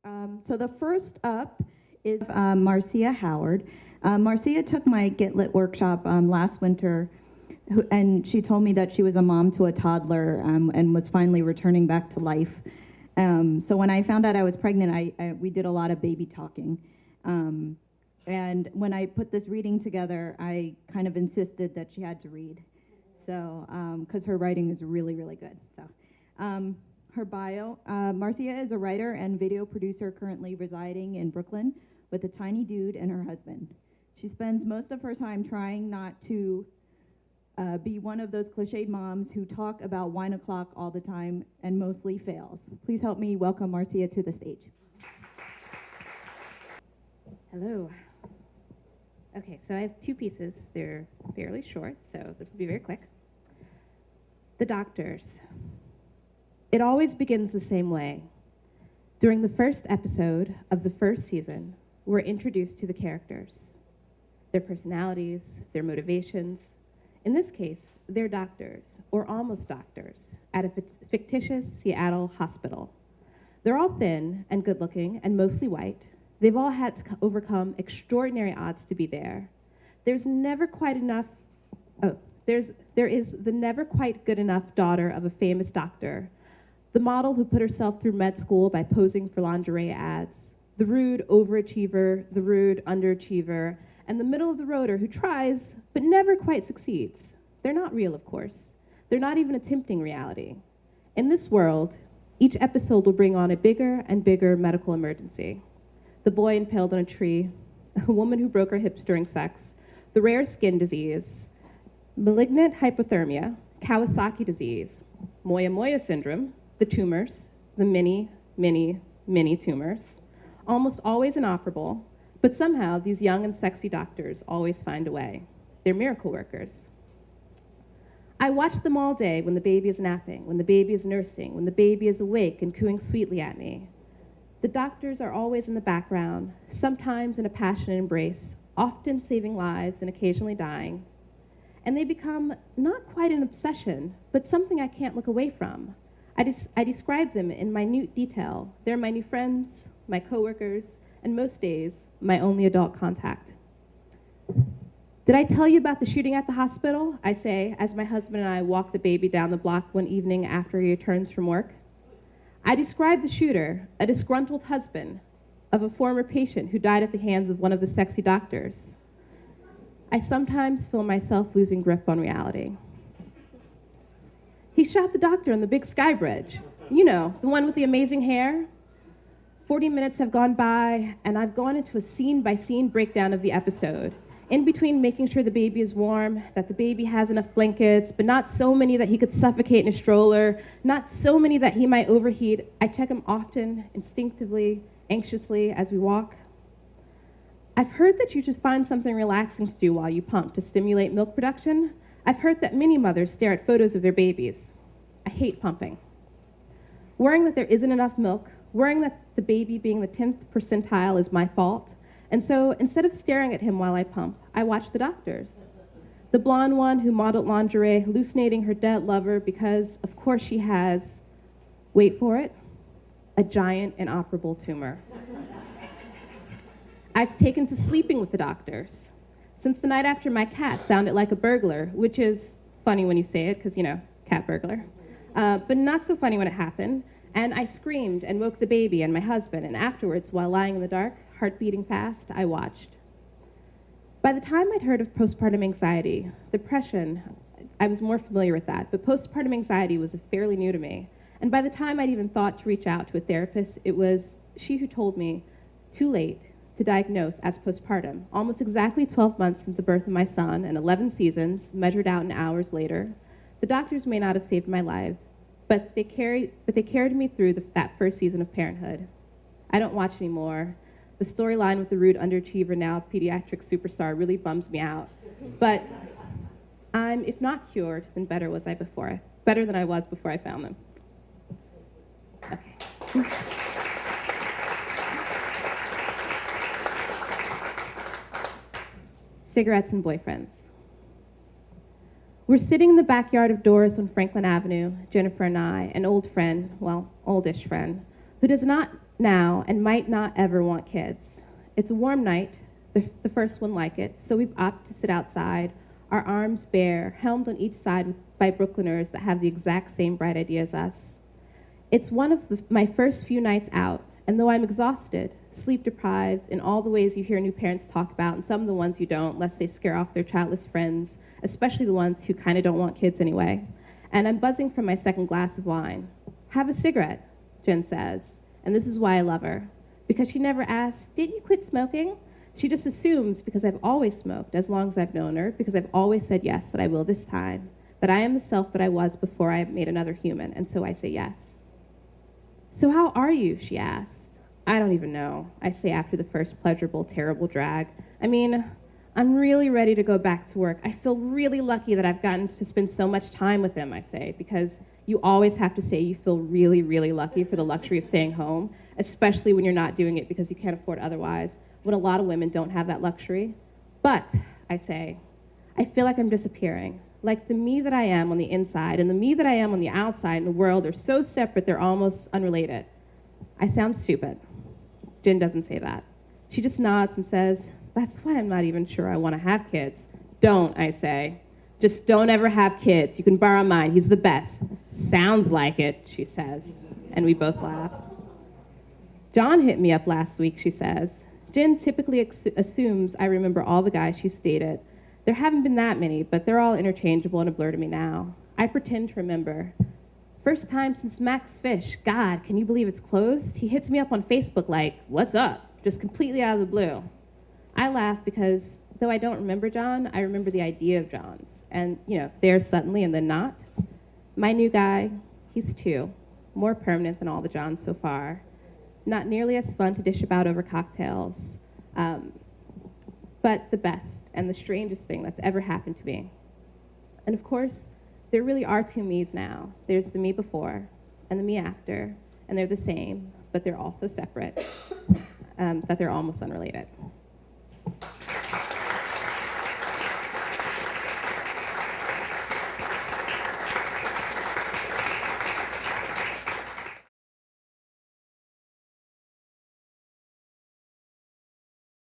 So the first up is Marcia Howard. Marcia took my Get Lit workshop last winter, and she told me that she was a mom to a toddler and was finally returning back to life. So when I found out I was pregnant, we did a lot of baby talking. And when I put this reading together, I kind of insisted that she had to read. So, because her writing is really, really good. So, her bio, Marcia is a writer and video producer currently residing in Brooklyn with a tiny dude and her husband. She spends most of her time trying not to be one of those cliched moms who talk about wine o'clock all the time and mostly fails. Please help me welcome Marcia to the stage. Hello. Okay, so I have two pieces. They're fairly short, so this will be very quick. The doctors. It always begins the same way. During the first episode of the first season, we're introduced to the characters, their personalities, their motivations. In this case, they're doctors, or almost doctors, at a fictitious Seattle hospital. They're all thin and good-looking and mostly white. They've all had to overcome extraordinary odds to be there. There is the never quite good enough daughter of a famous doctor, the model who put herself through med school by posing for lingerie ads, the rude overachiever, the rude underachiever, and the middle-of-the-roader who tries but never quite succeeds. They're not real, of course. They're not even attempting reality. In this world, each episode will bring on a bigger and bigger medical emergency. The boy impaled on a tree, a woman who broke her hips during sex, the rare skin disease, malignant hypothermia, Kawasaki disease, Moya-Moya syndrome, the tumors, the many, many, many tumors, almost always inoperable, but somehow these young and sexy doctors always find a way. They're miracle workers. I watch them all day when the baby is napping, when the baby is nursing, when the baby is awake and cooing sweetly at me. The doctors are always in the background, sometimes in a passionate embrace, often saving lives and occasionally dying. And they become not quite an obsession, but something I can't look away from. I describe them in minute detail. They're my new friends, my coworkers, and most days, my only adult contact. Did I tell you about the shooting at the hospital? I say, as my husband and I walk the baby down the block one evening after he returns from work. I describe the shooter, a disgruntled husband of a former patient who died at the hands of one of the sexy doctors. I sometimes feel myself losing grip on reality. He shot the doctor on the big sky bridge. You know, the one with the amazing hair. 40 minutes have gone by, and I've gone into a scene-by-scene breakdown of the episode. In between making sure the baby is warm, that the baby has enough blankets, but not so many that he could suffocate in a stroller, not so many that he might overheat. I check him often, instinctively, anxiously, as we walk. I've heard that you should find something relaxing to do while you pump to stimulate milk production. I've heard that many mothers stare at photos of their babies. I hate pumping. Worrying that there isn't enough milk, worrying that the baby being the 10th percentile is my fault. And so instead of staring at him while I pump, I watch the doctors. The blonde one who modeled lingerie, hallucinating her dead lover because, of course, she has, wait for it, a giant inoperable tumor. I've taken to sleeping with the doctors. Since the night after my cat sounded like a burglar, which is funny when you say it, because, you know, cat burglar, but not so funny when it happened. And I screamed and woke the baby and my husband, and afterwards, while lying in the dark, heart beating fast, I watched. By the time I'd heard of postpartum anxiety, depression, I was more familiar with that, but postpartum anxiety was fairly new to me. And by the time I'd even thought to reach out to a therapist, it was she who told me, too late, to diagnose as postpartum, almost exactly 12 months since the birth of my son and 11 seasons, measured out in hours later. The doctors may not have saved my life, but they carried me through that first season of parenthood. I don't watch anymore. The storyline with the rude underachiever, now pediatric superstar, really bums me out. But I'm, if not cured, then better than I was before I found them. Okay. Cigarettes and boyfriends. We're sitting in the backyard of Doris on Franklin Avenue, Jennifer and I, an old friend, well, oldish friend, who does not now and might not ever want kids. It's a warm night, the first one like it, so we've opted to sit outside, our arms bare, helmed on each side by Brooklyners that have the exact same bright idea as us. It's one of my first few nights out, and though I'm exhausted, sleep deprived in all the ways you hear new parents talk about, and some of the ones you don't, lest they scare off their childless friends, especially the ones who kind of don't want kids anyway. And I'm buzzing from my second glass of wine. Have a cigarette, Jen says, and this is why I love her. Because she never asks, did you quit smoking? She just assumes, because I've always smoked, as long as I've known her, because I've always said yes, that I will this time, that I am the self that I was before I made another human, and so I say yes. So how are you, she asks. I don't even know, I say after the first pleasurable, terrible drag. I mean, I'm really ready to go back to work. I feel really lucky that I've gotten to spend so much time with him, I say, because you always have to say you feel really, really lucky for the luxury of staying home, especially when you're not doing it because you can't afford otherwise, when a lot of women don't have that luxury. But, I say, I feel like I'm disappearing. Like the me that I am on the inside and the me that I am on the outside in the world are so separate they're almost unrelated. I sound stupid. Jen doesn't say that. She just nods and says, that's why I'm not even sure I want to have kids. Don't, I say. Just don't ever have kids. You can borrow mine. He's the best. Sounds like it, she says. And we both laugh. John hit me up last week, she says. Jen typically assumes I remember all the guys she's dated. There haven't been that many, but they're all interchangeable and a blur to me now. I pretend to remember. First time since Max Fish. God, can you believe it's closed? He hits me up on Facebook like, what's up? Just completely out of the blue. I laugh because though I don't remember John, I remember the idea of John's. And, there suddenly and then not. My new guy, he's 2, more permanent than all the Johns so far. Not nearly as fun to dish about over cocktails, but the best and the strangest thing that's ever happened to me. And of course, there really are 2 me's now. There's the me before and the me after, and they're the same, but they're also separate, that they're almost unrelated.